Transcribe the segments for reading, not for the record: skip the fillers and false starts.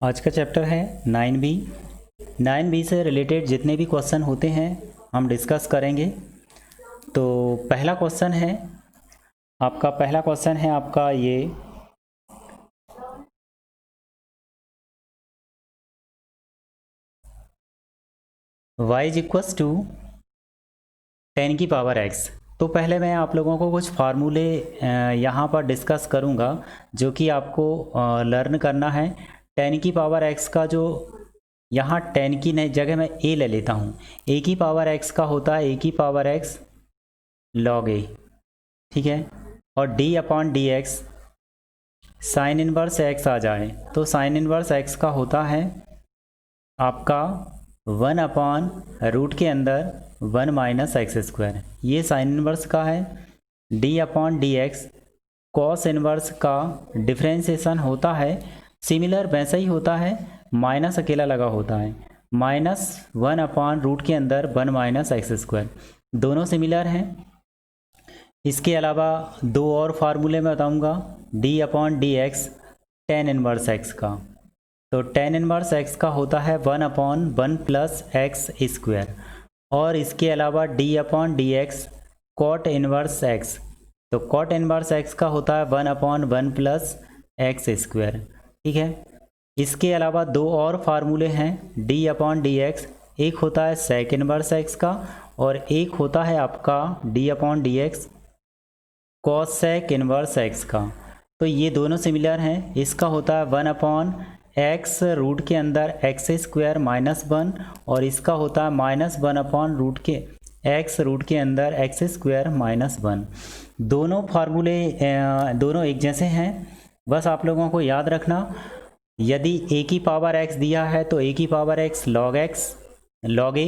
आज का चैप्टर है 9B। 9B से रिलेटेड जितने भी क्वेश्चन होते हैं हम डिस्कस करेंगे। तो पहला क्वेश्चन है आपका ये y इज इक्वस टू 10 की पावर x। तो पहले मैं आप लोगों को कुछ फार्मूले यहाँ पर डिस्कस करूँगा जो कि आपको लर्न करना है। 10 की पावर x का जो यहाँ 10 की नई जगह मैं a ले लेता हूँ। a की पावर x का होता है a की पावर x log a, ठीक है। और d upon d x sign inverse x आ जाए तो साइन इनवर्स x का होता है आपका 1 अपॉन रूट के अंदर 1 माइनस एक्स स्क्वायर। ये साइन इनवर्स का है। d upon d x cos inverse का डिफ्रेंसिएशन होता है, सिमिलर वैसा ही होता है, माइनस अकेला लगा होता है, माइनस 1 अपॉन रूट के अंदर 1 माइनस एक्स स्क्वायर। दोनों सिमिलर हैं। इसके अलावा दो और फार्मूले मैं बताऊंगा। d upon d x tan inverse x का, तो टेन इनवर्स एक्स का होता है 1 अपॉन 1 प्लस एक्स स्क्वायर। और इसके अलावा d upon d x cot inverse x, तो कॉट इनवर्स एक्स का होता है 1 अपॉन 1 प्लस एक्स स्क्वायर, ठीक है। इसके अलावा दो और फार्मूले हैं d अपॉन डी एक्स, एक होता है सेक इनवर्स एक्स का और एक होता है आपका d upon d x cosec inverse x का। तो ये दोनों सिमिलर हैं। इसका होता है 1 अपॉन एक्स रूट के अंदर एक्स स्क्वायर माइनस 1 और इसका होता है माइनस 1 अपॉन रूट के एक्स रूट के अंदर एक्स स्क्वायर माइनस 1। दोनों फार्मूले दोनों एक जैसे हैं। बस आप लोगों को याद रखना, यदि a की पावर x दिया है तो a की पावर x log a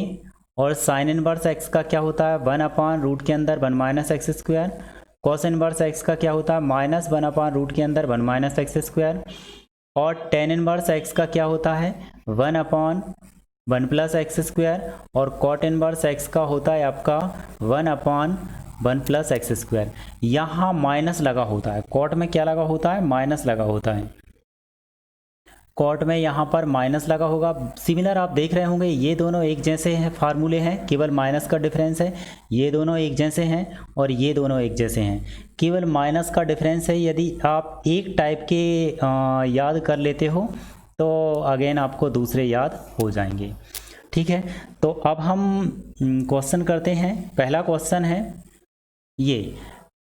और साइन इनवर्स x का क्या होता है 1 अपॉन रूट के अंदर 1 minus x square. Cos inverse x का क्या होता है माइनस 1 अपॉन रूट के अंदर 1 माइनस एक्स स्क्वायर। और टेन इनवर्स x का क्या होता है 1 अपॉन 1 प्लस एक्स स्क्वायर। और कॉट इनवर्स x का होता है आपका 1 अपॉन 1 प्लस एक्स स्क्वायर। यहाँ माइनस लगा होता है, कॉट में क्या लगा होता है माइनस लगा होता है, कॉट में यहाँ पर माइनस लगा होगा। सिमिलर आप देख रहे होंगे, ये दोनों एक जैसे हैं, फार्मूले हैं, केवल माइनस का डिफरेंस है। ये दोनों एक जैसे हैं और ये दोनों एक जैसे हैं, केवल माइनस का डिफरेंस है। यदि आप एक टाइप के याद कर लेते हो तो अगेन आपको दूसरे याद हो जाएंगे, ठीक है। तो अब हम क्वेश्चन करते हैं। पहला क्वेश्चन है ये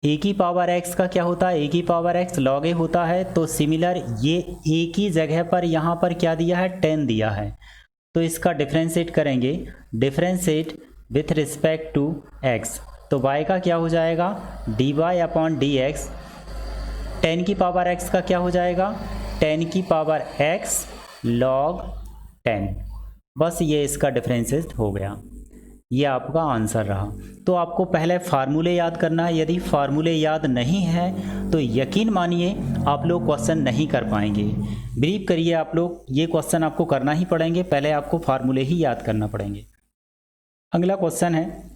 a की पावर x का क्या होता है, a की पावर x log a होता है। तो सिमिलर ये a की जगह पर यहाँ पर क्या दिया है 10 दिया है, तो इसका डिफ्रेंशिएट करेंगे, differentiate with respect to x। तो y का क्या हो जाएगा dy अपॉन डी एक्स। 10 की पावर x का क्या हो जाएगा 10 की पावर x log 10। बस ये इसका डिफ्रेंशिएट हो गया, ये आपका आंसर रहा। तो आपको पहले फार्मूले याद करना है। यदि फार्मूले याद नहीं है तो यकीन मानिए आप लोग क्वेश्चन नहीं कर पाएंगे। बिलीव करिए, आप लोग ये क्वेश्चन आपको करना ही पड़ेंगे, पहले आपको फार्मूले ही याद करना पड़ेंगे। अगला क्वेश्चन है,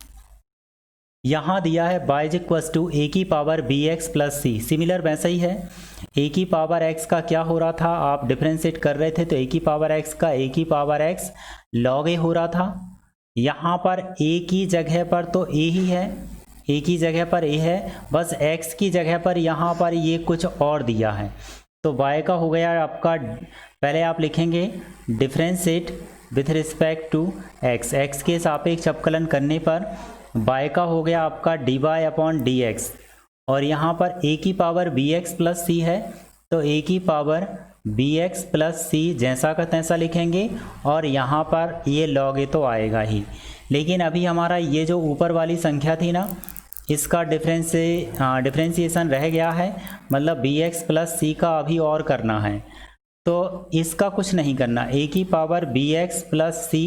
यहाँ दिया है y is equals to a की power bx plus c। Similar वैसा ही है, a की पावर x का क्या हो रहा था, आप डिफ्रेंशिएट कर रहे थे तो a की पावर x का a की पावर x log a हो रहा था। यहाँ पर a की जगह पर तो a ही है, a की जगह पर a है, बस x की जगह पर यहाँ पर ये कुछ और दिया है। तो y का हो गया आपका, पहले आप लिखेंगे differentiate with respect to x, x के सापेक्ष अवकलन करने पर y का हो गया आपका dy अपॉन डी एक्स। और यहाँ पर a की पावर bx प्लस c है तो a की पावर bx प्लस c जैसा का तैसा लिखेंगे और यहाँ पर ये log a तो आएगा ही। लेकिन अभी हमारा ये जो ऊपर वाली संख्या थी ना, इसका डिफ्रेंशिएशन रह गया है, मतलब bx प्लस c का अभी और करना है। तो इसका कुछ नहीं करना, a की पावर bx प्लस c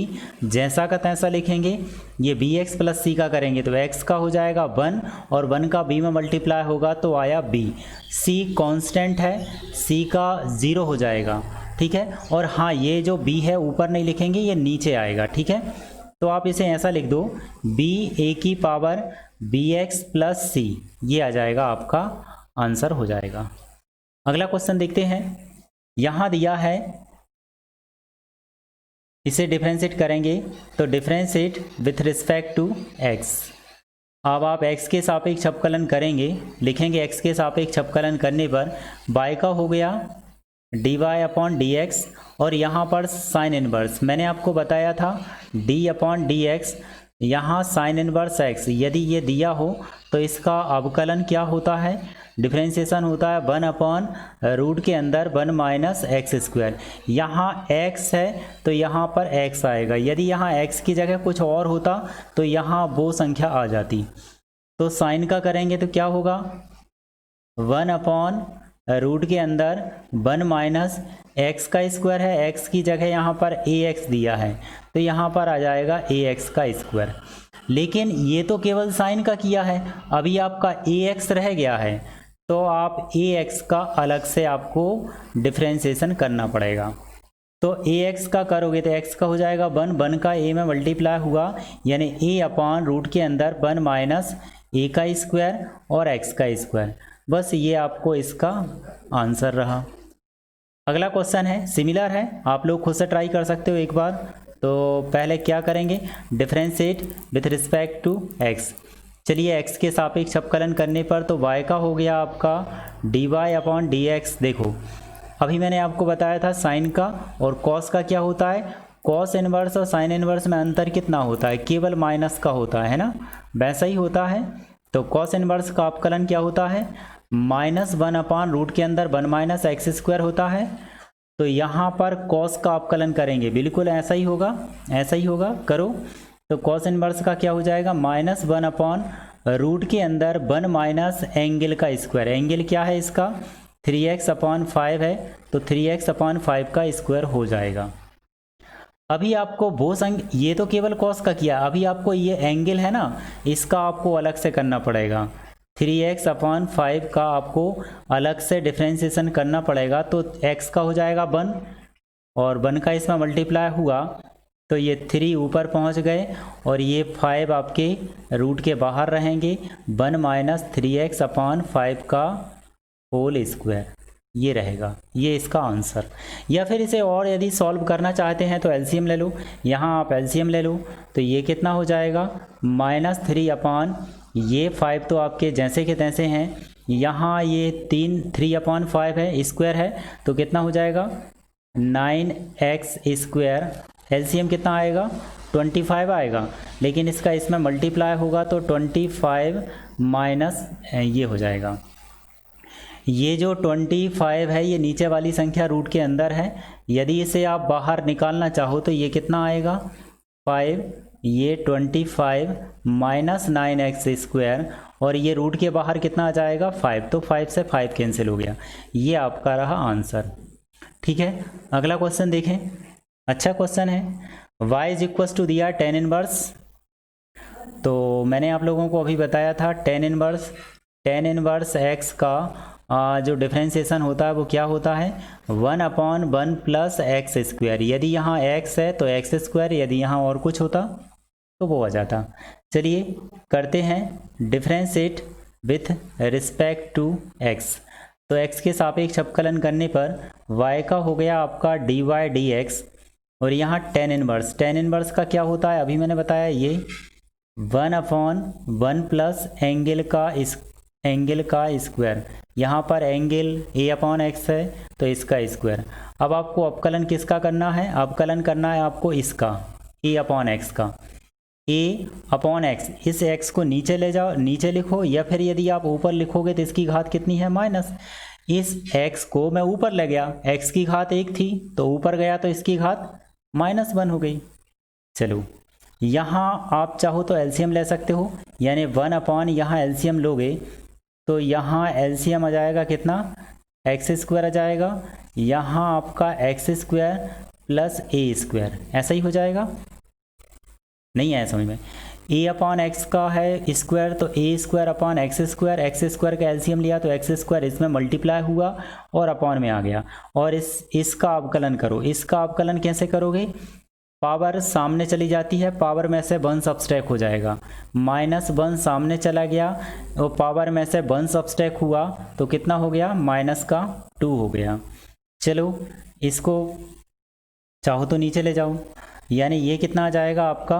जैसा का तैसा लिखेंगे। ये bx प्लस c का करेंगे तो x का हो जाएगा 1 और 1 का b में मल्टीप्लाई होगा तो आया b। c कांस्टेंट है, c का 0 हो जाएगा, ठीक है। और हाँ, ये जो b है ऊपर नहीं लिखेंगे, ये नीचे आएगा, ठीक है। तो आप इसे ऐसा लिख दो b a की पावर bx प्लस c, ये आ जाएगा, आपका आंसर हो जाएगा। अगला क्वेश्चन देखते हैं। यहाँ दिया है इसे डिफ्रेंशिएट करेंगे तो differentiate with respect to x. अब आप x के सापेक्ष अवकलन करेंगे, लिखेंगे x के सापेक्ष अवकलन करने पर y का हो गया dy अपॉन डी एक्स, और यहाँ पर साइन इनवर्स मैंने आपको बताया था d अपॉन डी एक्स, यहाँ साइन इनवर्स x यदि ये दिया हो तो इसका अवकलन क्या होता है, डिफ्रेंशिएशन होता है 1 अपॉन रूट के अंदर 1 माइनस एक्स स्क्वायर। यहाँ x है तो यहाँ पर x आएगा, यदि यहाँ x की जगह कुछ और होता तो यहाँ वो संख्या आ जाती। तो साइन का करेंगे तो क्या होगा 1 अपॉन रूट के अंदर 1 माइनस एक्स का स्क्वायर है, x की जगह यहाँ पर ax दिया है तो यहाँ पर आ जाएगा ax का स्क्वायर। लेकिन ये तो केवल साइन का किया है, अभी आपका ax रह गया है तो आप ax का अलग से आपको डिफ्रेंशिएशन करना पड़ेगा। तो ax का करोगे तो x का हो जाएगा 1 का a में मल्टीप्लाई हुआ यानी a अपॉन रूट के अंदर 1 माइनस a का स्क्वायर और x का स्क्वायर। बस ये आपको इसका आंसर रहा। अगला क्वेश्चन है सिमिलर है, आप लोग खुद से ट्राई कर सकते हो एक बार। तो पहले क्या करेंगे, differentiate with respect to x। चलिए x के सापेक्ष अवकलन करने पर तो y का हो गया आपका dy अपॉन डी एक्स। देखो अभी मैंने आपको बताया था साइन का और कॉस का क्या होता है, कॉस इनवर्स और साइन इनवर्स में अंतर कितना होता है, केवल माइनस का होता है ना, वैसा ही होता है। तो कॉस इनवर्स का अवकलन क्या होता है, -1 अपॉन रूट के अंदर 1 माइनस एक्स स्क्वायर होता है। तो यहाँ पर कॉस का अवकलन करेंगे, बिल्कुल ऐसा ही होगा, ऐसा ही होगा, करो। तो कॉस इनवर्स का क्या हो जाएगा -1 अपॉन रूट के अंदर 1 माइनस एंगल का स्क्वायर। एंगल क्या है इसका 3x अपॉन 5 है तो 3x अपॉन 5 का स्क्वायर हो जाएगा। अभी आपको वो ये तो केवल कॉस का किया, अभी आपको ये एंगल है ना इसका आपको अलग से करना पड़ेगा। 3x अपॉन 5 का आपको अलग से डिफ्रेंशिएशन करना पड़ेगा। तो x का हो जाएगा 1 और 1 का इसमें मल्टीप्लाई हुआ तो ये 3 ऊपर पहुंच गए और ये 5 आपके रूट के बाहर रहेंगे। 1 माइनस 3x अपॉन 5 का होल स्क्वायर ये रहेगा, ये इसका आंसर। या फिर इसे और यदि सॉल्व करना चाहते हैं तो एलसीएम ले लो, यहाँ आप एलसीएम ले लो तो ये कितना हो जाएगा -3 अपॉन ये 5 तो आपके जैसे के तैसे हैं, यहाँ ये 3 अपॉन 5 है स्क्वायर है तो कितना हो जाएगा 9x स्क्वायर। एलसीएम कितना आएगा 25 आएगा, लेकिन इसका इसमें मल्टीप्लाई होगा तो 25 माइनस ये हो जाएगा। ये जो 25 है ये नीचे वाली संख्या रूट के अंदर है, यदि इसे आप बाहर निकालना चाहो तो ये कितना आएगा 5, ये 25 माइनस 9x स्क्वायर और ये रूट के बाहर कितना आ जाएगा 5, तो 5 से 5 कैंसिल हो गया, ये आपका रहा आंसर। ठीक है, अगला क्वेश्चन देखें, अच्छा क्वेश्चन है। y इज इक्वल टू दिया tan इनवर्स, तो मैंने आप लोगों को अभी बताया था tan इनवर्स x का जो डिफ्रेंशिएशन होता है वो क्या होता है 1 अपॉन 1 प्लस एक्स स्क्वायर। यदि यहाँ x है तो एक्स स्क्वायर, यदि यहाँ और कुछ होता तो वो आ जाता। चलिए करते हैं differentiate with respect to x। तो x के सापेक्ष अवकलन करने पर y का हो गया आपका dy dx और यहाँ tan इनवर्स का क्या होता है अभी मैंने बताया, ये 1 अपॉन 1 प्लस एंगल का स्क्वायर। यहाँ पर एंगल a अपॉन एक्स है तो इसका स्क्वायर। अब आपको अवकलन किसका करना है, अवकलन करना है आपको इसका a अपॉन एक्स का। a अपॉन एक्स, इस x को नीचे ले जाओ, नीचे लिखो, या फिर यदि आप ऊपर लिखोगे तो इसकी घात कितनी है माइनस। इस x को मैं ऊपर ले गया, x की घात 1 थी तो ऊपर गया तो इसकी घात -1 हो गई। चलो यहाँ आप चाहो तो एलसीएम ले सकते हो, यानी 1 अपॉन यहाँ एलसीएम लोगे तो यहाँ एलसीएम आ जाएगा कितना एक्स स्क्वायर आ जाएगा, यहाँ आपका एक्स स्क्वायर प्लस ए स्क्वायर, ऐसा ही हो जाएगा। नहीं आया समझ में, ए अपॉन एक्स का है स्क्वायर तो ए स्क्वायर अपॉन एक्स स्क्वायर का एलसीएम लिया तो एक्स स्क्वायर इसमें मल्टीप्लाई हुआ और अपॉन में आ गया। और इसका अवकलन करो, इसका अवकलन कैसे करोगे, पावर सामने चली जाती है, पावर में से 1 सब्सट्रैक हो जाएगा, -1 सामने चला गया और पावर में से 1 सब्सट्रैक हुआ तो कितना हो गया -2 हो गया। चलो इसको चाहो तो नीचे ले जाओ, यानी ये कितना आ जाएगा आपका,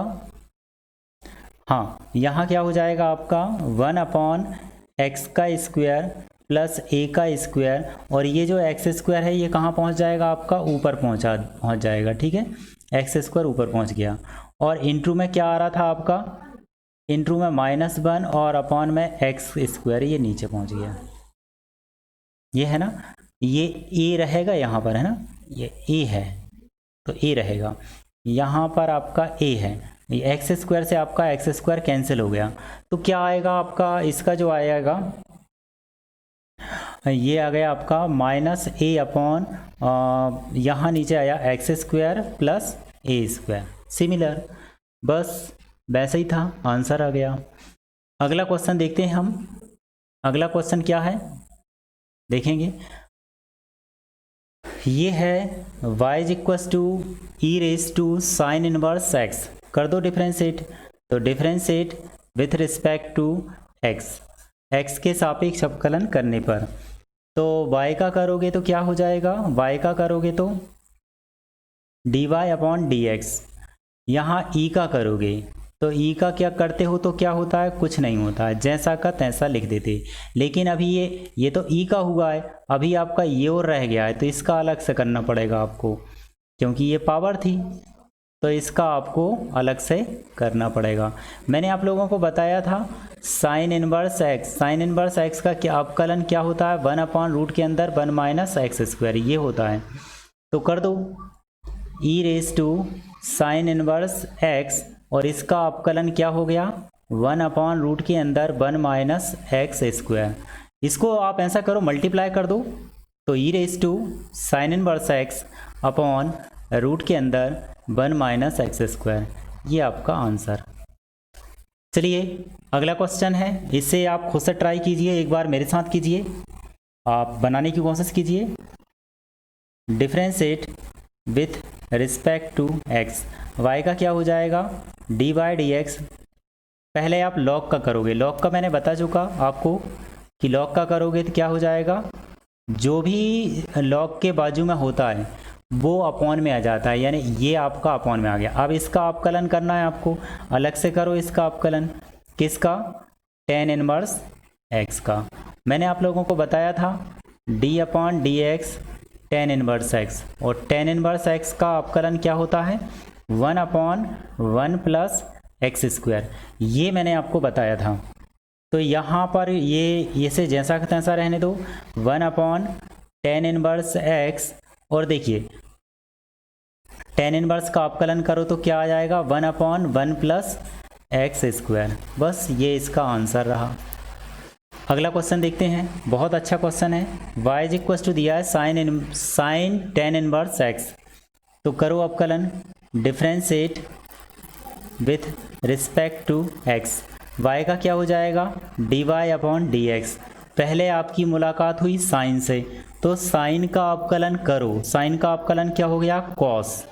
हाँ यहाँ क्या हो जाएगा आपका 1/x का स्क्वायर प्लस a का स्क्वायर, और ये जो एक्स स्क्वायर है ये कहाँ पहुँच जाएगा आपका, ऊपर पहुँच जाएगा, ठीक है, एक्स स्क्वायर ऊपर पहुँच गया। और इंटू में क्या आ रहा था आपका, इंटू में -1 और अपॉन में एक्स स्क्वायर, ये नीचे पहुँच गया, ये है ना, ये a रहेगा यहाँ पर, है ना, ये a है तो a रहेगा, यहाँ पर आपका a है, ये एक्स स्क्वायर से आपका एक्स स्क्वायर कैंसिल हो गया, तो क्या आएगा आपका, इसका जो आएगा ये आ गया आपका -a अपॉन, यहाँ नीचे आया x square plus a square, similar, बस वैसे ही था, आंसर आ गया। अगला क्वेश्चन देखते हैं हम, अगला क्वेश्चन क्या है देखेंगे, ये है y is equals to e raise to sine inverse x, कर दो डिफ्रेंशिएट, तो differentiate with respect to x के सापेक्ष अवकलन करने पर, तो y का करोगे तो क्या हो जाएगा, y का करोगे तो dy अपॉन डी एक्स, यहाँ e का करोगे तो e का क्या करते हो तो क्या होता है, कुछ नहीं होता है, जैसा का तैसा लिख देते, लेकिन अभी ये तो e का हुआ है, अभी आपका ये और रह गया है, तो इसका अलग से करना पड़ेगा आपको, क्योंकि ये पावर थी तो इसका आपको अलग से करना पड़ेगा। मैंने आप लोगों को बताया था sign inverse x, sign inverse x का क्या अवकलन क्या होता है, 1/रूट के अंदर 1 - एक्स स्क्वायर, ये होता है, तो कर दो e raise to sine inverse x, और इसका अवकलन क्या हो गया 1/रूट के अंदर 1 - एक्स स्क्वायर, इसको आप ऐसा करो मल्टीप्लाई कर दो, तो e raise to sine inverse x upon root के अंदर 1 - एक्स स्क्वायर, ये आपका आंसर। चलिए अगला क्वेश्चन है, इसे आप खुद से ट्राई कीजिए, एक बार मेरे साथ कीजिए, आप बनाने की कोशिश कीजिए। Differentiate with respect to x, y का क्या हो जाएगा dy dx, पहले आप log का करोगे, log का मैंने बता चुका आपको कि log का करोगे तो क्या हो जाएगा, जो भी log के बाजू में होता है वो अपॉन में आ जाता है, यानी ये आपका अपॉन में आ गया। अब इसका अवकलन करना है आपको, अलग से करो इसका अवकलन, किसका, tan इनवर्स x का, मैंने आप लोगों को बताया था d/dx tan इनवर्स x, और tan इनवर्स x का अवकलन क्या होता है 1/1 प्लस एक्स स्क्वायर, ये मैंने आपको बताया था। तो यहाँ पर ये इसे जैसा का तैसा रहने दो, 1/tan इनवर्स x, और देखिए tan इनवर्स का अवकलन करो तो क्या आ जाएगा 1/1 प्लस एक्स स्क्वायर, बस ये इसका आंसर रहा। अगला क्वेश्चन देखते हैं, बहुत अच्छा क्वेश्चन है, y इज इक्वस टू दिया है साइन tan इनवर्स x, तो करो अवकलन, differentiate with respect to x, y का क्या हो जाएगा dy/dx, पहले आपकी मुलाकात हुई साइन से, तो साइन का अवकलन करो, साइन का अवकलन क्या हो गया कॉस,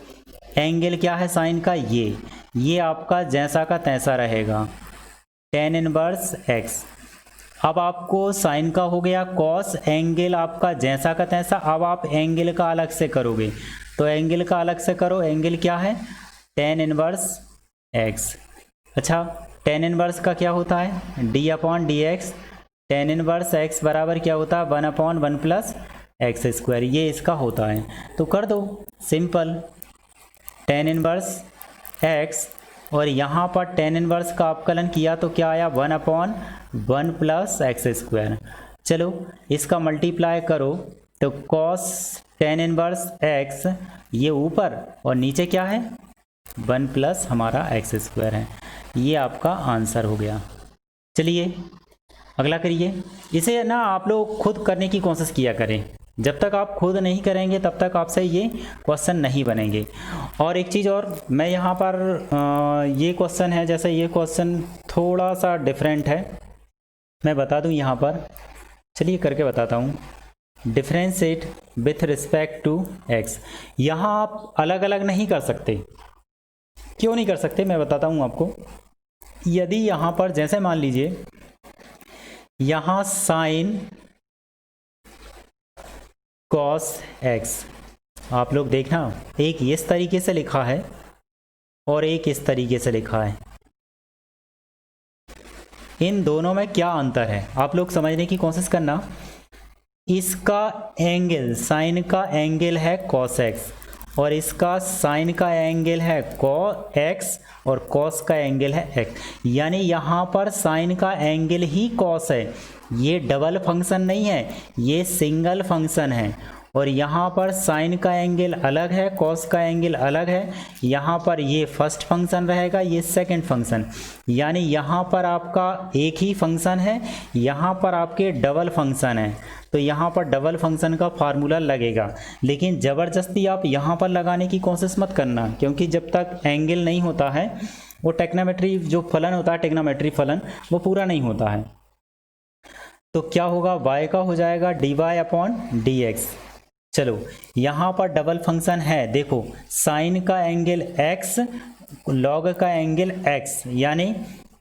एंगल क्या है साइन का ये आपका जैसा का तैसा रहेगा tan इनवर्स x, अब आपको साइन का हो गया कॉस, एंगल आपका जैसा का तैसा, अब आप एंगल का अलग से करोगे, तो एंगल का अलग से करो, एंगल क्या है tan इनवर्स x, अच्छा tan इनवर्स का क्या होता है d/dx, tan इनवर्स x बराबर क्या होता है 1/1 प्लस एक्स स्क्वायर, ये इसका होता है, तो कर दो सिंपल tan इनवर्स x, और यहाँ पर tan इनवर्स का अवकलन किया तो क्या आया 1/1 प्लस एक्स स्क्वायर, चलो इसका मल्टीप्लाई करो तो cos tan इनवर्स x, ये ऊपर और नीचे क्या है 1 प्लस हमारा एक्स स्क्वायर है, ये आपका आंसर हो गया। चलिए अगला करिए, इसे ना आप लोग खुद करने की कोशिश किया करें, जब तक आप खुद नहीं करेंगे तब तक आपसे ये क्वेश्चन नहीं बनेंगे। और एक चीज़ और, मैं यहाँ पर ये क्वेश्चन है, जैसे ये क्वेश्चन थोड़ा सा डिफरेंट है, मैं बता दूँ यहाँ पर, चलिए करके बताता हूँ। Differentiate with respect to x, यहाँ आप अलग अलग नहीं कर सकते, क्यों नहीं कर सकते मैं बताता हूँ आपको। यदि यहाँ पर जैसे मान लीजिए यहाँ साइन कॉस x, आप लोग देखना एक इस तरीके से लिखा है, और एक इस तरीके से लिखा है। इन दोनों में क्या अंतर है आप लोग समझने की कोशिश करना। इसका एंगल, साइन का एंगल है cos x और इसका साइन का एंगल है cos x और cos का एंगल है x, यानी यहाँ पर साइन का एंगल ही cos है। ये डबल फंक्शन नहीं है, ये सिंगल फंक्शन है। और यहाँ पर साइन का एंगल अलग है, cos का एंगल अलग है। यहाँ पर ये फर्स्ट फंक्शन रहेगा, ये सेकंड फंक्शन, यानी यहाँ पर आपका एक ही फंक्शन है, यहाँ पर आपके डबल फंक्शन है। तो यहाँ पर डबल फंक्शन का फार्मूला लगेगा, लेकिन ज़बरदस्ती आप यहाँ पर लगाने की कोशिश मत करना, क्योंकि जब तक एंगल नहीं होता है वो टेक्नोमेट्री जो फलन होता है, टेक्नोमेट्री फलन, वो पूरा नहीं होता है। तो क्या होगा, y का हो जाएगा dy/dx। चलो यहाँ पर डबल फंक्शन है, देखो साइन का एंगल x, लॉग का एंगल x, यानी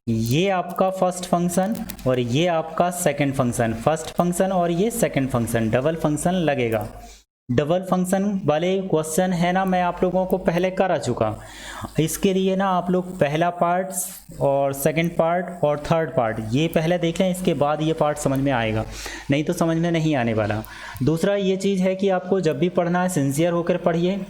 ये आपका फर्स्ट फंक्शन और ये आपका सेकंड फंक्शन, फर्स्ट फंक्शन और ये सेकंड फंक्शन, डबल फंक्शन लगेगा। डबल फंक्शन वाले क्वेश्चन है ना, मैं आप लोगों को पहले करा चुका। इसके लिए ना आप लोग पहला पार्ट और सेकंड पार्ट और थर्ड पार्ट ये पहले देख लें, इसके बाद ये पार्ट समझ में आएगा, नहीं तो समझ में नहीं आने वाला। दूसरा ये चीज़ है कि आपको जब भी पढ़ना है सिंसियर होकर पढ़िए।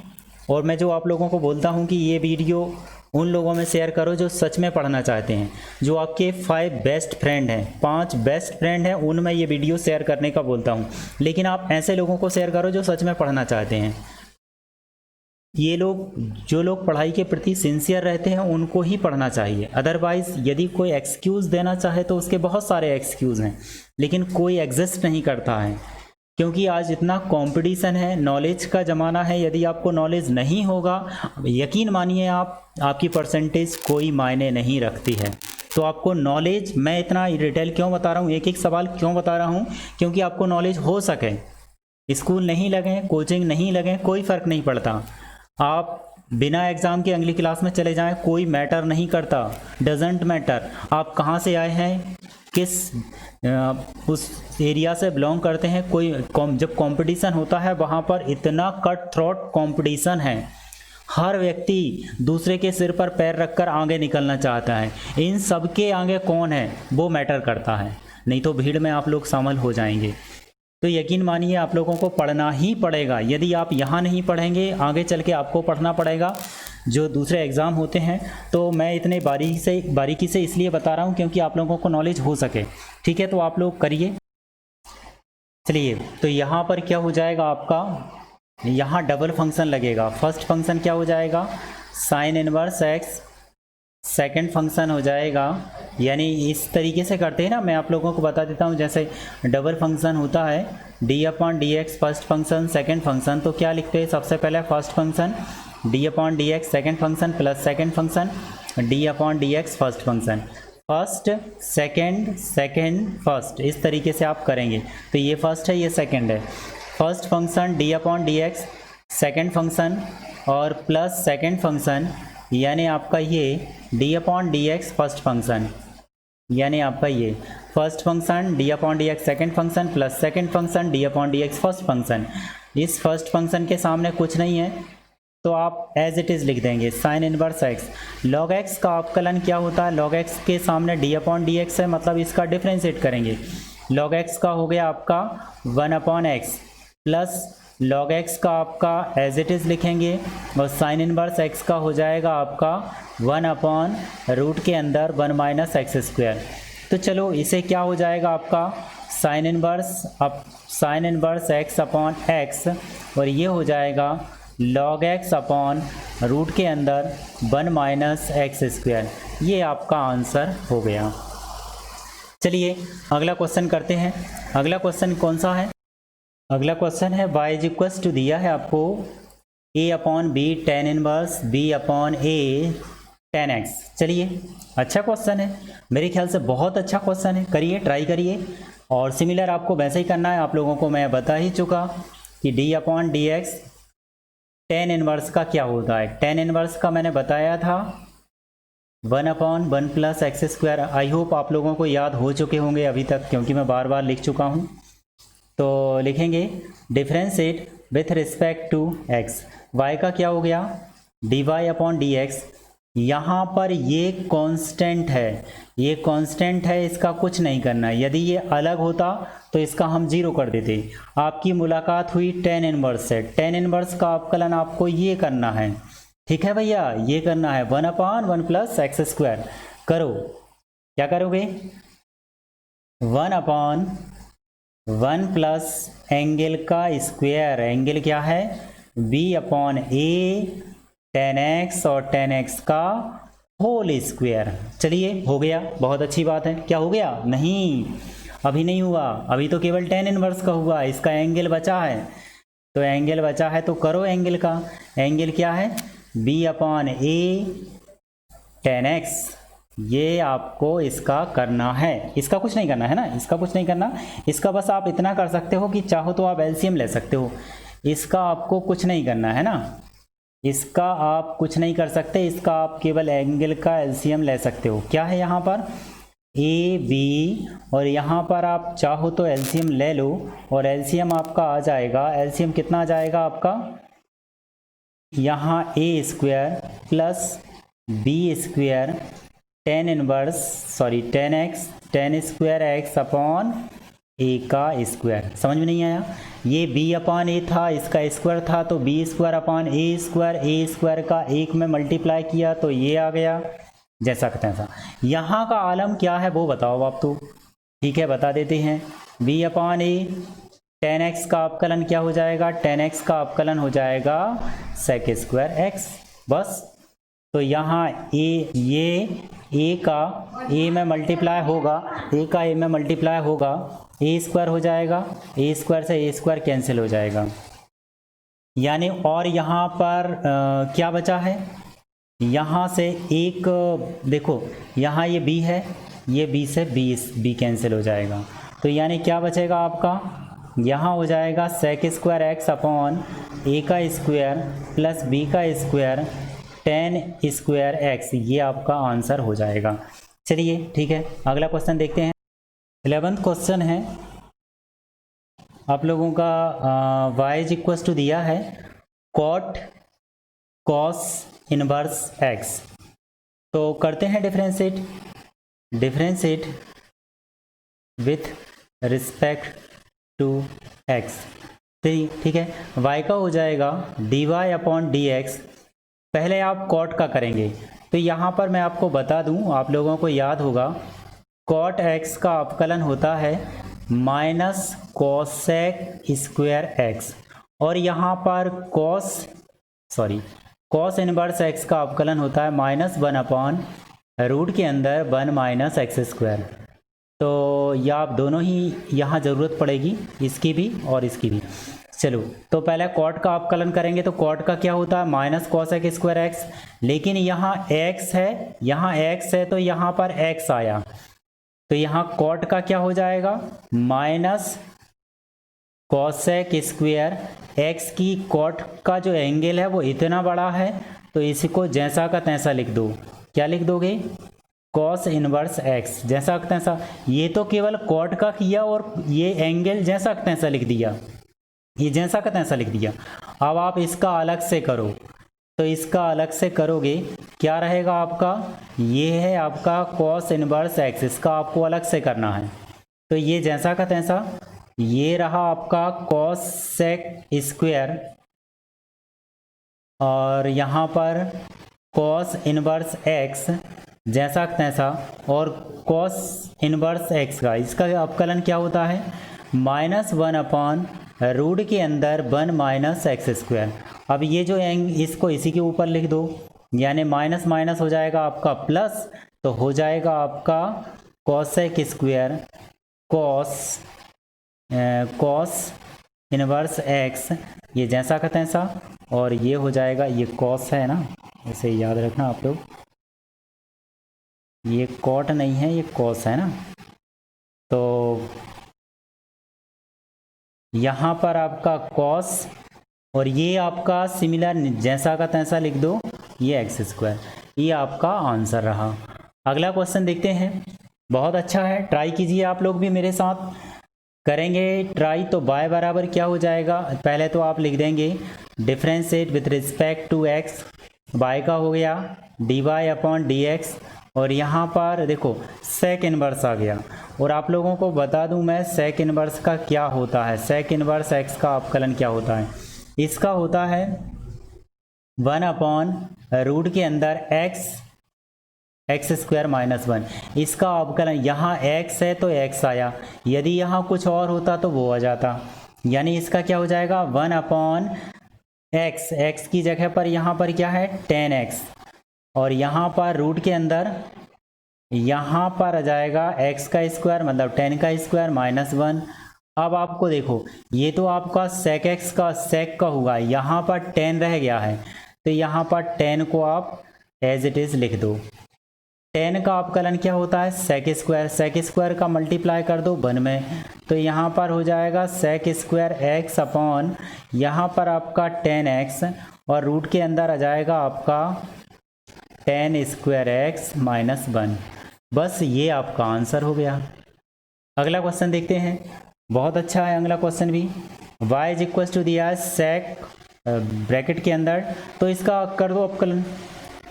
और मैं जो आप लोगों को बोलता हूँ कि ये वीडियो उन लोगों में शेयर करो जो सच में पढ़ना चाहते हैं, जो आपके 5 बेस्ट फ्रेंड हैं, 5 बेस्ट फ्रेंड हैं, उनमें ये वीडियो शेयर करने का बोलता हूँ। लेकिन आप ऐसे लोगों को शेयर करो जो सच में पढ़ना चाहते हैं। ये लोग, जो लोग पढ़ाई के प्रति सिंसियर रहते हैं, उनको ही पढ़ना चाहिए। अदरवाइज़ यदि कोई एक्सक्यूज़ देना चाहे तो उसके बहुत सारे एक्सक्यूज़ हैं, लेकिन कोई एग्जिस्ट नहीं करता है, क्योंकि आज इतना कंपटीशन है, नॉलेज का ज़माना है। यदि आपको नॉलेज नहीं होगा, यकीन मानिए आपकी परसेंटेज कोई मायने नहीं रखती है। तो आपको नॉलेज, मैं इतना डिटेल क्यों बता रहा हूँ, एक एक सवाल क्यों बता रहा हूँ, क्योंकि आपको नॉलेज हो सके। स्कूल नहीं लगें, कोचिंग नहीं लगें, कोई फ़र्क नहीं पड़ता। आप बिना एग्ज़ाम के अगली क्लास में चले जाएं, कोई मैटर नहीं करता, डजेंट मैटर आप कहाँ से आए हैं, किस उस एरिया से बिलोंग करते हैं। कोई जब कंपटीशन होता है वहाँ पर इतना कट थ्रोट कंपटीशन है, हर व्यक्ति दूसरे के सिर पर पैर रखकर आगे निकलना चाहता है। इन सब के आगे कौन है वो मैटर करता है, नहीं तो भीड़ में आप लोग शामिल हो जाएंगे। तो यकीन मानिए आप लोगों को पढ़ना ही पड़ेगा। यदि आप यहाँ नहीं पढ़ेंगे, आगे चल के आपको पढ़ना पड़ेगा जो दूसरे एग्ज़ाम होते हैं। तो मैं इतने बारीकी से इसलिए बता रहा हूँ क्योंकि आप लोगों को नॉलेज हो सके। ठीक है, तो आप लोग करिए। चलिए, तो यहाँ पर क्या हो जाएगा आपका, यहाँ डबल फंक्शन लगेगा। फर्स्ट फंक्शन क्या हो जाएगा, sign inverse x, second function हो जाएगा, यानी इस तरीके से करते हैं ना, मैं आप लोगों को बता देता हूँ। जैसे डबल फंक्शन होता है d/dx first function, second function, तो क्या लिखते हैं, सबसे पहले first function d/dx second function plus second function d/dx first function, first second second first, इस तरीके से आप करेंगे। तो ये फर्स्ट है, ये सेकंड है। First function d/dx second function और प्लस सेकंड फंक्शन, यानी आपका ये d/dx फर्स्ट फंक्शन, यानी आपका ये first function d/dx second function plus second function d/dx first function. इस फर्स्ट फंक्शन के सामने कुछ नहीं है तो आप एज इट इज़ लिख देंगे sign inverse x. Log x का अवकलन क्या होता है, लॉग एक्स के सामने d/dx है, मतलब इसका डिफ्रेंशिएट करेंगे। लॉग एक्स का हो गया आपका 1/x प्लस लॉग एक्स का आपका एज इट इज़ लिखेंगे, और साइन इनवर्स एक्स का हो जाएगा आपका 1/रूट के अंदर 1 - x²। तो चलो इसे क्या हो जाएगा आपका साइन इनवर्स x/x, और ये हो जाएगा log x/रूट के अंदर 1 - x²। ये आपका आंसर हो गया। चलिए अगला क्वेश्चन करते हैं। अगला क्वेश्चन कौन सा है, अगला क्वेश्चन है y दिया है आपको a/b tan inverse b/a tan x। चलिए अच्छा क्वेश्चन है, मेरे ख्याल से बहुत अच्छा क्वेश्चन है, करिए, ट्राई करिए। और सिमिलर आपको वैसे ही करना है, आप लोगों को मैं बता ही चुका कि d/dx tan इनवर्स का क्या होता है। tan इनवर्स का मैंने बताया था 1/1 + x²। आई होप आप लोगों को याद हो चुके होंगे अभी तक, क्योंकि मैं बार बार लिख चुका हूँ। तो लिखेंगे differentiate with respect to x, y का क्या हो गया dy/dx यहाँ पर ये कांस्टेंट है, ये कांस्टेंट है, इसका कुछ नहीं करना है। यदि ये अलग होता तो इसका हम 0 कर देते। आपकी मुलाकात हुई tan इनवर्स से, tan इनवर्स का अवकलन आपको ये करना है, ठीक है भैया, ये करना है 1/1 प्लस एक्स स्क्वायर। करो, क्या करोगे, 1/1 प्लस एंगल का स्क्वायर, एंगल क्या है b/a tan x और tan x का होल स्क्वायर। चलिए हो गया, बहुत अच्छी बात है। क्या हो गया, नहीं अभी नहीं हुआ, अभी तो केवल tan इनवर्स का हुआ, इसका एंगल बचा है। तो एंगल बचा है तो करो एंगल का, एंगल क्या है b/a tan x, ये आपको इसका करना है, इसका कुछ नहीं करना है ना, इसका कुछ नहीं करना, इसका बस आप इतना कर सकते हो कि चाहो तो आप एलसीएम ले सकते हो, इसका आपको कुछ नहीं करना है ना, इसका आप कुछ नहीं कर सकते, इसका आप केवल एंगल का एलसीएम ले सकते हो। क्या है यहाँ पर ए बी, और यहाँ पर आप चाहो तो एलसीएम ले लो, और एलसीएम आपका आ जाएगा, एलसीएम कितना आ जाएगा आपका, यहाँ A square plus B square tan inverse sorry tan square x upon A का स्क्वायर। समझ में नहीं आया, ये b/a था, इसका स्क्वायर था, तो b स्क्वायर अपॉन ए स्क्वायर का 1 में मल्टीप्लाई किया तो ये आ गया, जैसा कहते हैं। यहाँ का आलम क्या है वो बताओ आप, तो ठीक है बता देते हैं, b/a tan x का अवकलन क्या हो जाएगा, tan x का अवकलन हो जाएगा sec स्क्वायर x, बस। तो यहाँ ये a का a में मल्टीप्लाई होगा, a का a में मल्टीप्लाई होगा, a स्क्वायर हो जाएगा, a स्क्वायर से a स्क्वायर कैंसिल हो जाएगा, यानी और यहाँ पर क्या बचा है, यहाँ से एक देखो, यहाँ ये b है, ये b से b कैंसिल हो जाएगा, तो यानी क्या बचेगा आपका, यहाँ हो जाएगा sec square x upon a का स्क्वायर प्लस b का स्क्वायर tan स्क्वायर एक्स, ये आपका आंसर हो जाएगा। चलिए ठीक है, अगला क्वेश्चन देखते हैं। 11th क्वेश्चन है आप लोगों का, y इज इक्वल टू दिया है cot cos इनवर्स x, तो करते हैं differentiate with respect to x। ठीक है, y का हो जाएगा dy/dx, पहले आप कॉट का करेंगे, तो यहाँ पर मैं आपको बता दूँ, आप लोगों को याद होगा कॉट x का अवकलन होता है माइनस कोसेक स्क्वायर एक्स, और यहाँ पर कॉस इनवर्स x का अवकलन होता है -1/रूट के अंदर 1 माइनस एक्स स्क्वायर। तो यह आप दोनों ही यहाँ ज़रूरत पड़ेगी, इसकी भी और इसकी भी। चलो तो पहले कॉट का अवकलन करेंगे, तो कॉट का क्या होता है माइनस कोसेक स्क्वायर एक्स, लेकिन यहाँ x है, यहाँ x है तो यहाँ पर x आया, तो यहाँ कॉट का क्या हो जाएगा माइनस कोसेक स्क्वायर एक्स की, कॉट का जो एंगल है वो इतना बड़ा है तो इसको जैसा का तैसा लिख दो। क्या लिख दोगे, कॉस इनवर्स एक्स, जैसा का तैसा। ये तो केवल कॉट का किया और ये एंगल जैसा का तैसा लिख दिया, ये जैसा का तैसा लिख दिया। अब आप इसका अलग से करो, तो इसका अलग से करोगे क्या रहेगा आपका, ये है आपका कॉस इनवर्स एक्स, इसका आपको अलग से करना है, तो ये जैसा का तैसा, ये रहा आपका कॉस सेक स्क्वायर, और यहाँ पर कॉस इनवर्स एक्स जैसा का तैसा, और कॉस इनवर्स एक्स का इसका अवकलन क्या होता है -1/रूट के अंदर 1 माइनस एक्स स्क्वायर। अब ये जो इसको इसी के ऊपर लिख दो, यानी माइनस माइनस हो जाएगा आपका प्लस, तो हो जाएगा आपका cosec square cos inverse x, ये जैसा का तैसा, और ये हो जाएगा, ये कॉस है ना, इसे याद रखना आप लोग, ये कॉट नहीं है, ये कॉस है ना। तो यहाँ पर आपका कॉस, और ये आपका सिमिलर जैसा का तैसा लिख दो, ये एक्स स्क्वायर, ये आपका आंसर रहा। अगला क्वेश्चन देखते हैं, बहुत अच्छा है, ट्राई कीजिए आप लोग भी मेरे साथ। करेंगे ट्राई तो y बराबर क्या हो जाएगा, पहले तो आप लिख देंगे differentiate with respect to x, y का हो गया dy अपॉन dx, और यहाँ पर देखो सेक इन्वर्स आ गया। और आप लोगों को बता दूं मैं सेक इन्वर्स का क्या होता है, सेक इन्वर्स x का अवकलन क्या होता है। इसका होता है 1 अपॉन रूट के अंदर एक्स स्क्वायर माइनस 1, इसका अवकलन। यहाँ x है तो x आया, यदि यहाँ कुछ और होता तो वो आ जाता, यानी इसका क्या हो जाएगा 1 अपॉन x की जगह पर यहाँ पर क्या है 10x, और यहाँ पर रूट के अंदर यहाँ पर आ जाएगा x का स्क्वायर मतलब 10 का स्क्वायर माइनस 1। अब आपको देखो ये तो आपका सेक एक्स का सेक का हुआ, यहाँ पर 10 रह गया है, तो यहाँ पर 10 को आप एज इट इज़ लिख दो। 10 का अवकलन क्या होता है सेक स्क्वायर का मल्टीप्लाई कर दो 1 में, तो यहाँ पर हो जाएगा सेक स्क्वायर एक्स अपॉन यहाँ पर आपका 10x, और रूट के अंदर आ जाएगा आपका 10 स्क्वायर एक्स माइनस 1। बस ये आपका आंसर हो गया। अगला क्वेश्चन देखते हैं, बहुत अच्छा है अगला क्वेश्चन भी। y इज इक्वल टू दिया है सेक ब्रैकेट के अंदर, तो इसका कर दो अवकलन।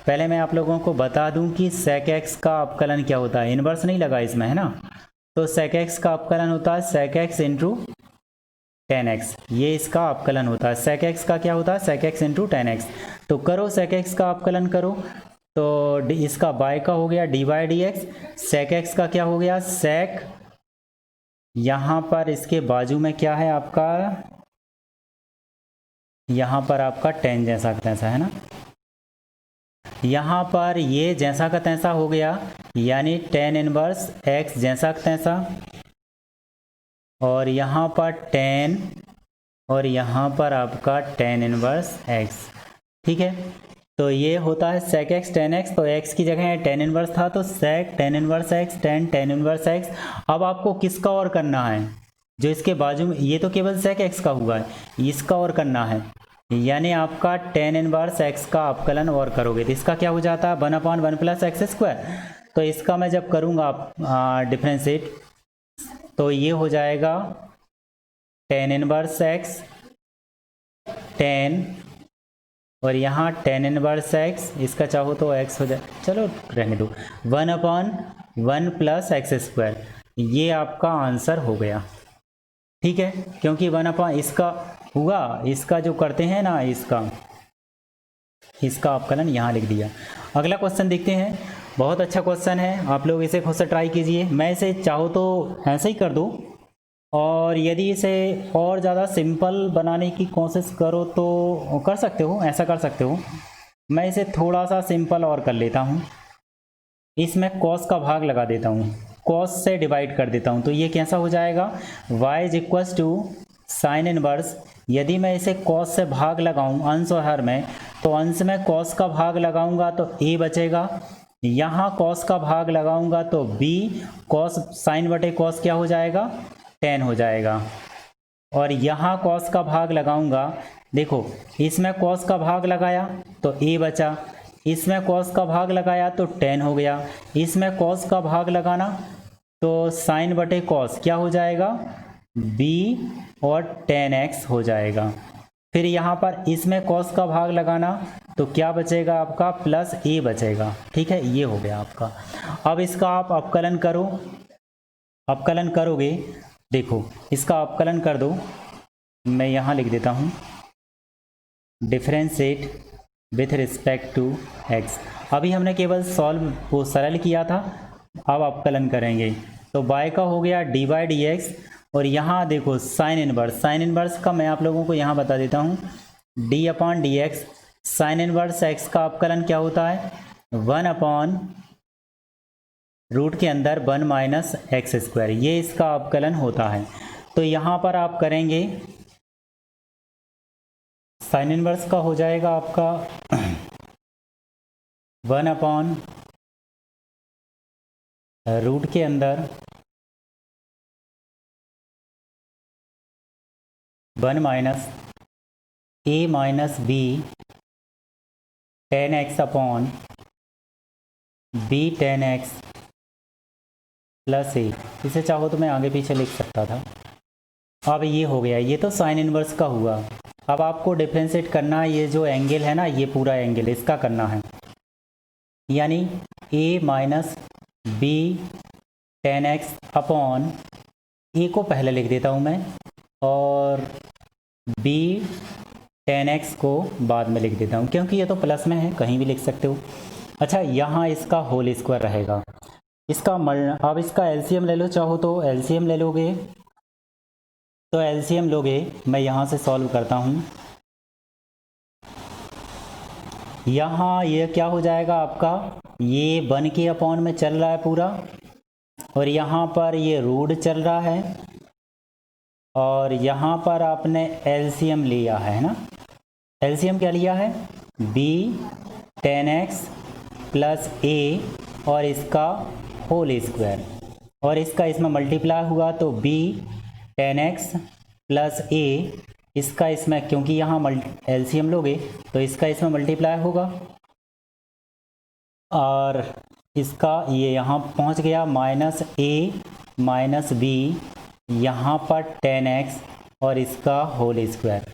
पहले मैं आप लोगों को बता दूं कि सेक एक्स का अवकलन क्या होता है, इन्वर्स नहीं लगा इसमें है ना, तो सेक एक्स का अवकलन होता है सेक एक्स इंटू 10x, ये इसका अवकलन होता है। सेक एक्स का क्या होता है सेक एक्स इंटू 10x, तो करो सेक एक्स का अवकलन करो, तो इसका y का हो गया dy dx, सेक एक्स का क्या हो गया सेक, यहाँ पर इसके बाजू में क्या है आपका, यहाँ पर आपका 10 जैसा का तैसा है ना, यहाँ पर ये जैसा का तैसा हो गया, यानी 10 इनवर्स x जैसा का तैसा, और यहाँ पर 10 और यहाँ पर आपका 10 इनवर्स x, ठीक है। तो ये होता है सेक एक्स 10x, तो x की जगह 10 इनवर्स था तो सेक 10 इनवर्स x 10 इनवर्स x। अब आपको किसका और करना है, जो इसके बाजू में, ये तो केवल सेक x का हुआ है, इसका और करना है, यानी आपका 10 इनवर्स x का अवकलन और करोगे तो इसका क्या हो जाता है 1/1 प्लस एक्स स्क्वायर। तो इसका मैं जब करूँगा डिफ्रेंशिएट, तो ये हो जाएगा 10 इनवर्स x 10, और यहाँ 10 इनवर्स x, इसका चाहो तो x हो जाए, चलो रहने दो, 1/1 प्लस एक्स स्क्वायर, ये आपका आंसर हो गया, ठीक है। क्योंकि 1 इसका हुआ, इसका जो करते हैं ना इसका अवकलन यहाँ लिख दिया। अगला क्वेश्चन देखते हैं, बहुत अच्छा क्वेश्चन है, आप लोग इसे खुद से ट्राई कीजिए। मैं इसे चाहो तो ऐसे ही कर दूँ, और यदि इसे और ज़्यादा सिंपल बनाने की कोशिश करो तो कर सकते हो, ऐसा कर सकते हो। मैं इसे थोड़ा सा सिंपल और कर लेता हूँ, इसमें कॉस का भाग लगा देता हूँ, कॉस से डिवाइड कर देता हूँ, तो ये कैसा हो जाएगा y is equals to sine inverse. यदि मैं इसे कॉस से भाग लगाऊँ अंश और हर में, तो अंश में कॉस का भाग लगाऊंगा तो a बचेगा, यहाँ कॉस का भाग लगाऊंगा तो b, कॉस साइन बटे कॉस क्या हो जाएगा 10 हो जाएगा, और यहाँ कॉस का भाग लगाऊंगा, देखो इसमें कॉस का भाग लगाया तो a बचा, इसमें कॉस का भाग लगाया तो 10 हो गया, इसमें कॉस का भाग लगाना तो साइन बटे कॉस क्या हो जाएगा b और 10x हो जाएगा। फिर यहाँ पर इसमें कॉस का भाग लगाना तो क्या बचेगा आपका प्लस a बचेगा, ठीक है, ये हो गया आपका। अब इसका आप अवकलन करो, अवकलन करोगे, देखो इसका अवकलन कर दो, मैं यहाँ लिख देता हूँ differentiate with respect to x। अभी हमने केवल सॉल्व वो सरल किया था, अब अवकलन करेंगे, तो y का हो गया dy dx, और यहाँ देखो साइन इनवर्स का मैं आप लोगों को यहाँ बता देता हूँ d/dx, साइन इनवर्स x का अवकलन क्या होता है 1 रूट के अंदर 1 माइनस एक्स स्क्वायर, ये इसका अवकलन होता है। तो यहाँ पर आप करेंगे साइन इनवर्स का हो जाएगा आपका 1 रूट के अंदर 1 minus a minus b 10x upon b 10x plus a, इसे चाहो तो मैं आगे पीछे लिख सकता था। अब ये हो गया, ये तो साइन इनवर्स का हुआ, अब आपको डिफ्रेंशिएट करना है, ये जो एंगल है ना, ये पूरा एंगल इसका करना है, यानी a minus B ten x upon A को पहले लिख देता हूँ मैं और b टेन एक्स को बाद में लिख देता हूँ, क्योंकि ये तो प्लस में है, कहीं भी लिख सकते हो। अच्छा, यहाँ इसका होल स्क्वायर रहेगा, इसका अब इसका एलसीएम ले लो, चाहो तो एलसीएम ले लोगे, तो एलसीएम लोगे, मैं यहाँ से सॉल्व करता हूँ। यहाँ ये क्या हो जाएगा आपका, ये बन के अपॉन में चल रहा है पूरा, और यहाँ पर ये रूट चल रहा है, और यहाँ पर आपने एलसीएम लिया है ना, एलसीएम क्या लिया है, b टेन एक्स प्लस ए और इसका होल स्क्वायर, और इसका इसमें मल्टीप्लाई हुआ तो b टेन एक्स प्लस ए, इसका इसमें क्योंकि यहाँ एलसीएम लोगे तो इसका इसमें मल्टीप्लाई होगा, और इसका ये यहाँ पहुँच गया माइनस ए माइनस बी, यहाँ पर टेन एक्स और इसका होल स्क्वायर।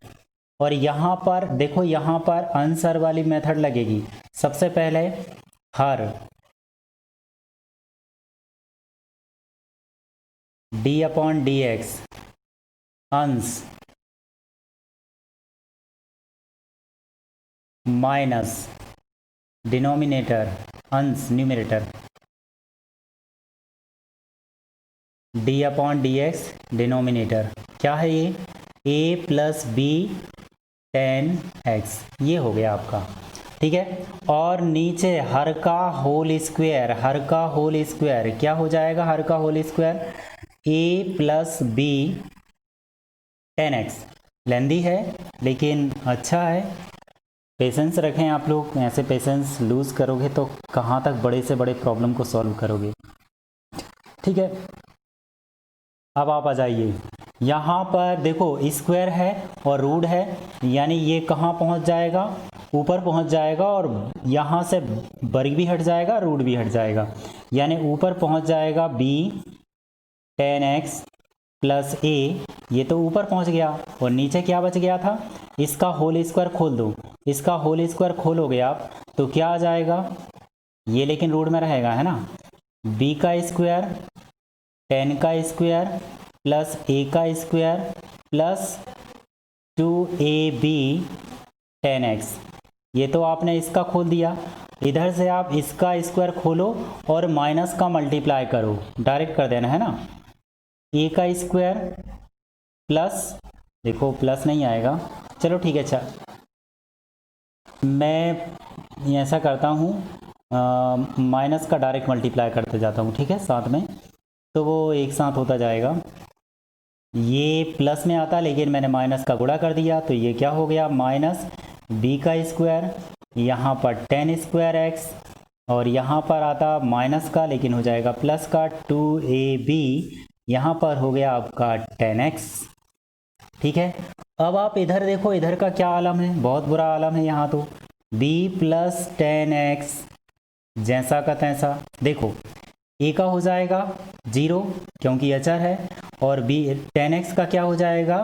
और यहाँ पर देखो, यहाँ पर आंसर वाली मेथड लगेगी। सबसे पहले हर डी अपॉन डी एक्स अंश माइनस डिनोमिनेटर अंश numerator d upon d x denominator, क्या है ये, a plus B ten x, ये हो गया आपका, ठीक है। और नीचे हर का होल स्क्वायर, हर का होल स्क्वायर क्या हो जाएगा, हर का whole square a plus B ten X, lengthy है लेकिन अच्छा है, पेशेंस रखें आप लोग, ऐसे पेशेंस लूज़ करोगे तो कहाँ तक बड़े से बड़े प्रॉब्लम को सॉल्व करोगे, ठीक है। अब आप आ जाइए, यहाँ पर देखो स्क्वायर है और रूट है, यानी ये कहाँ पहुँच जाएगा, ऊपर पहुँच जाएगा, और यहाँ से वर्ग भी हट जाएगा, रूट भी हट जाएगा, यानी ऊपर पहुँच जाएगा b टेन एक्स प्लस ए, ये तो ऊपर पहुँच गया, और नीचे क्या बच गया था, इसका होल स्क्वायर खोल दो, इसका होल स्क्वायर खोलोगे आप तो क्या आ जाएगा, ये लेकिन रूट में रहेगा, है ना, b का स्क्वायर टेन का स्क्वायर प्लस ए का square plus 2ab ten x, ये तो आपने इसका खोल दिया, इधर से आप इसका स्क्वायर खोलो और माइनस का मल्टीप्लाई करो, डायरेक्ट कर देना है ना, ए का स्क्वायर प्लस, देखो प्लस नहीं आएगा, चलो ठीक है, अच्छा मैं ऐसा करता हूँ, माइनस का डायरेक्ट मल्टीप्लाई करते जाता हूँ, ठीक है, साथ में, तो वो एक साथ होता जाएगा, ये प्लस में आता लेकिन मैंने माइनस का गुणा कर दिया, तो ये क्या हो गया, माइनस बी का स्क्वायर, यहाँ पर टेन स्क्वायर एक्स, और यहाँ पर आता माइनस का लेकिन हो जाएगा प्लस का 2ab, यहाँ पर हो गया आपका टेन एक्स, ठीक है। अब आप इधर देखो, इधर का क्या आलम है, बहुत बुरा आलम है यहाँ तो, b प्लस टेन एक्स जैसा का तैसा, देखो a का हो जाएगा 0 क्योंकि अचर है, और b टेन एक्स का क्या हो जाएगा,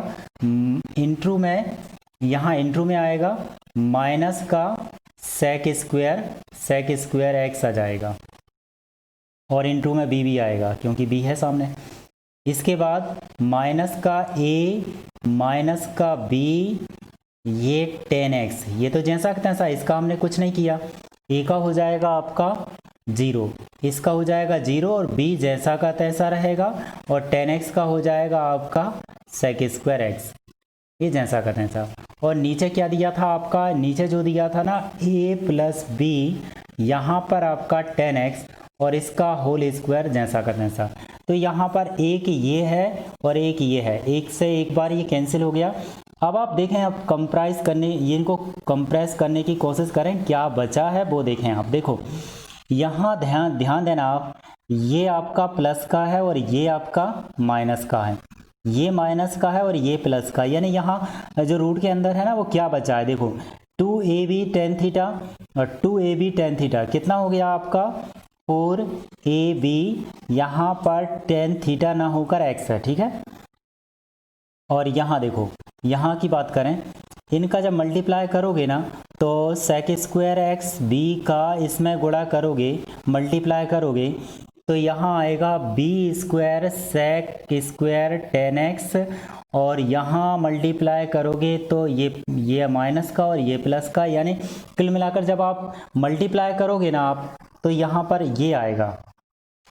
इंट्रू में, यहाँ इंट्रू में आएगा माइनस का सेक स्क्वायर एक्स आ जाएगा, और इंट्रू में b भी आएगा क्योंकि b है सामने। इसके बाद माइनस का a माइनस का b, ये टेन एक्स, ये तो जैसा का तैसा, इसका हमने कुछ नहीं किया, a का हो जाएगा आपका 0, इसका हो जाएगा 0, और b जैसा का तैसा रहेगा, और टेन एक्स का हो जाएगा आपका सेक स्क्वायर एक्स, ये जैसा का तैसा। और नीचे क्या दिया था आपका, नीचे जो दिया था ना a प्लस बी, यहाँ पर आपका टेन एक्स और इसका होल स्क्वायर जैसा का तैसा, तो यहाँ पर एक ये है और एक ये है, एक से एक बार ये कैंसिल हो गया। अब आप देखें, अब कंप्राइज करने, ये इनको कंप्रेस करने की कोशिश करें, क्या बचा है वो देखें आप, देखो यहाँ ध्यान देना आप, ये आपका प्लस का है और ये आपका माइनस का है, ये माइनस का है और ये प्लस का, यानी यहाँ जो रूट के अंदर है ना वो क्या बचा है, देखो 2ab टेन थीटा और 2ab टेन थीटा कितना हो गया आपका 4ab, यहाँ पर टेन थीटा ना होकर x है, ठीक है। और यहाँ देखो, यहाँ की बात करें इनका जब मल्टीप्लाई करोगे ना तो सेक स्क्वायर एक्स बी का इसमें गुणा करोगे, मल्टीप्लाई करोगे तो यहाँ आएगा B square sec square 10x, और यहाँ मल्टीप्लाई करोगे तो ये माइनस का और ये प्लस का, यानी कुल मिलाकर जब आप मल्टीप्लाई करोगे ना आप तो यहाँ पर ये आएगा,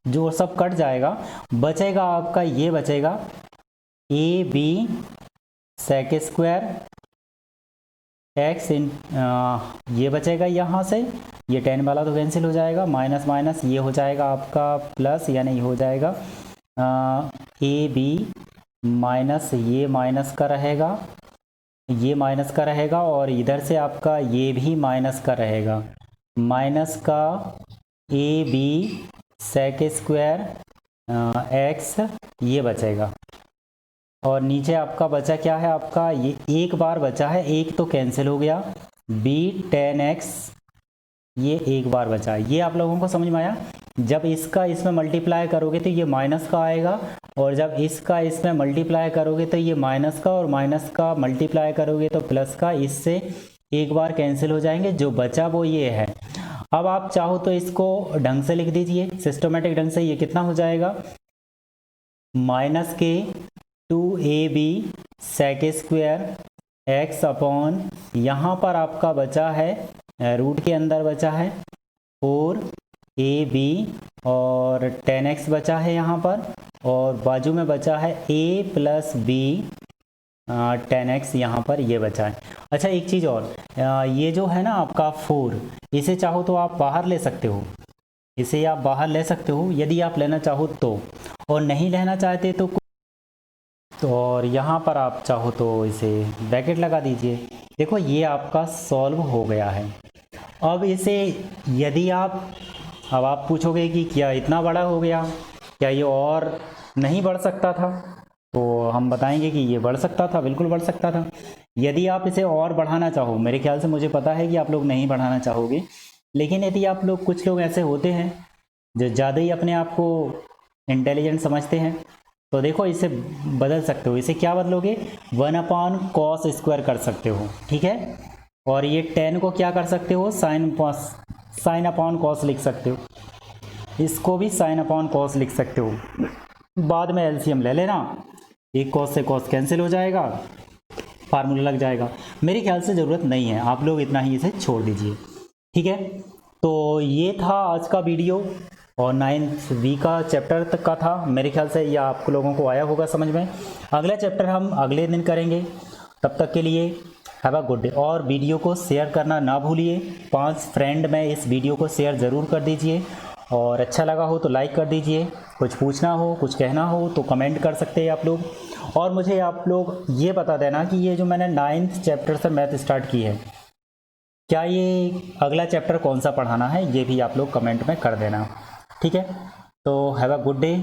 जो सब कट जाएगा, बचेगा आपका ये बचेगा A B sec square X इन ये बचेगा यहाँ से, ये 10 वाला तो कैंसिल हो जाएगा, माइनस माइनस ये हो जाएगा आपका प्लस, यानी ये हो जाएगा ए बी माइनस ये माइनस का रहेगा, ये माइनस का रहेगा, और इधर से आपका ये भी माइनस का रहेगा, माइनस का a B sec square x ये बचेगा, और नीचे आपका बचा क्या है, आपका ये एक बार बचा है, एक तो कैंसिल हो गया, बी 10x ये एक बार बचा है। ये आप लोगों को समझ में आया? जब इसका इसमें मल्टीप्लाई करोगे तो ये माइनस का आएगा, और जब इसका इसमें मल्टीप्लाई करोगे तो ये माइनस का, और माइनस का मल्टीप्लाई करोगे तो प्लस का, इससे एक बार कैंसिल हो जाएंगे, जो बचा वो ये है। अब आप चाहो तो इसको ढंग से लिख दीजिए, सिस्टमेटिक ढंग से। ये कितना हो जाएगा, माइनस के 2ab सेक स्क्वायर एक्स अपॉन, यहाँ पर आपका बचा है रूट के अंदर बचा है 4ab और 10x बचा है यहाँ पर, और बाजू में बचा है a प्लस बी 10x यहाँ पर ये बचा है। अच्छा एक चीज़ और, ये जो है ना आपका 4, इसे चाहो तो आप बाहर ले सकते हो, इसे आप बाहर ले सकते हो यदि आप लेना चाहो तो, और नहीं लेना चाहते तो और यहाँ पर आप चाहो तो इसे ब्रैकेट लगा दीजिए। देखो ये आपका सॉल्व हो गया है। अब इसे यदि अब आप पूछोगे कि क्या इतना बड़ा हो गया, क्या ये और नहीं बढ़ सकता था, तो हम बताएंगे कि ये बढ़ सकता था, बिल्कुल बढ़ सकता था। यदि आप इसे और बढ़ाना चाहो, मेरे ख्याल से मुझे पता है कि आप लोग नहीं बढ़ाना चाहोगे, लेकिन यदि आप लोग, कुछ लोग ऐसे होते हैं जो ज़्यादा ही अपने आप को इंटेलिजेंट समझते हैं, तो देखो इसे बदल सकते हो। इसे क्या बदलोगे, 1/cos स्क्वायर कर सकते हो, ठीक है। और ये 10 को क्या कर सकते हो, साइन अपॉन कॉस लिख सकते हो, इसको भी साइन अपॉन कॉस लिख सकते हो। बाद में एलसीएम ले लेना, एक कॉस से कॉस कैंसिल हो जाएगा, फार्मूला लग जाएगा। मेरे ख्याल से ज़रूरत नहीं है, आप लोग इतना ही इसे छोड़ दीजिए, ठीक है। तो ये था आज का वीडियो, और 9th वी का चैप्टर तक का था। मेरे ख्याल से ये आप लोगों को आया होगा समझ में। अगला चैप्टर हम अगले दिन करेंगे, तब तक के लिए हैव अ गुड डे। और वीडियो को शेयर करना ना भूलिए, 5 फ्रेंड में इस वीडियो को शेयर ज़रूर कर दीजिए, और अच्छा लगा हो तो लाइक कर दीजिए। कुछ पूछना हो, कुछ कहना हो तो कमेंट कर सकते हैं आप लोग। और मुझे आप लोग ये बता देना कि ये जो मैंने 9th चैप्टर से मैथ स्टार्ट की है, क्या ये अगला चैप्टर कौन सा पढ़ाना है, ये भी आप लोग कमेंट में कर देना, ठीक है। तो हैव अ गुड डे।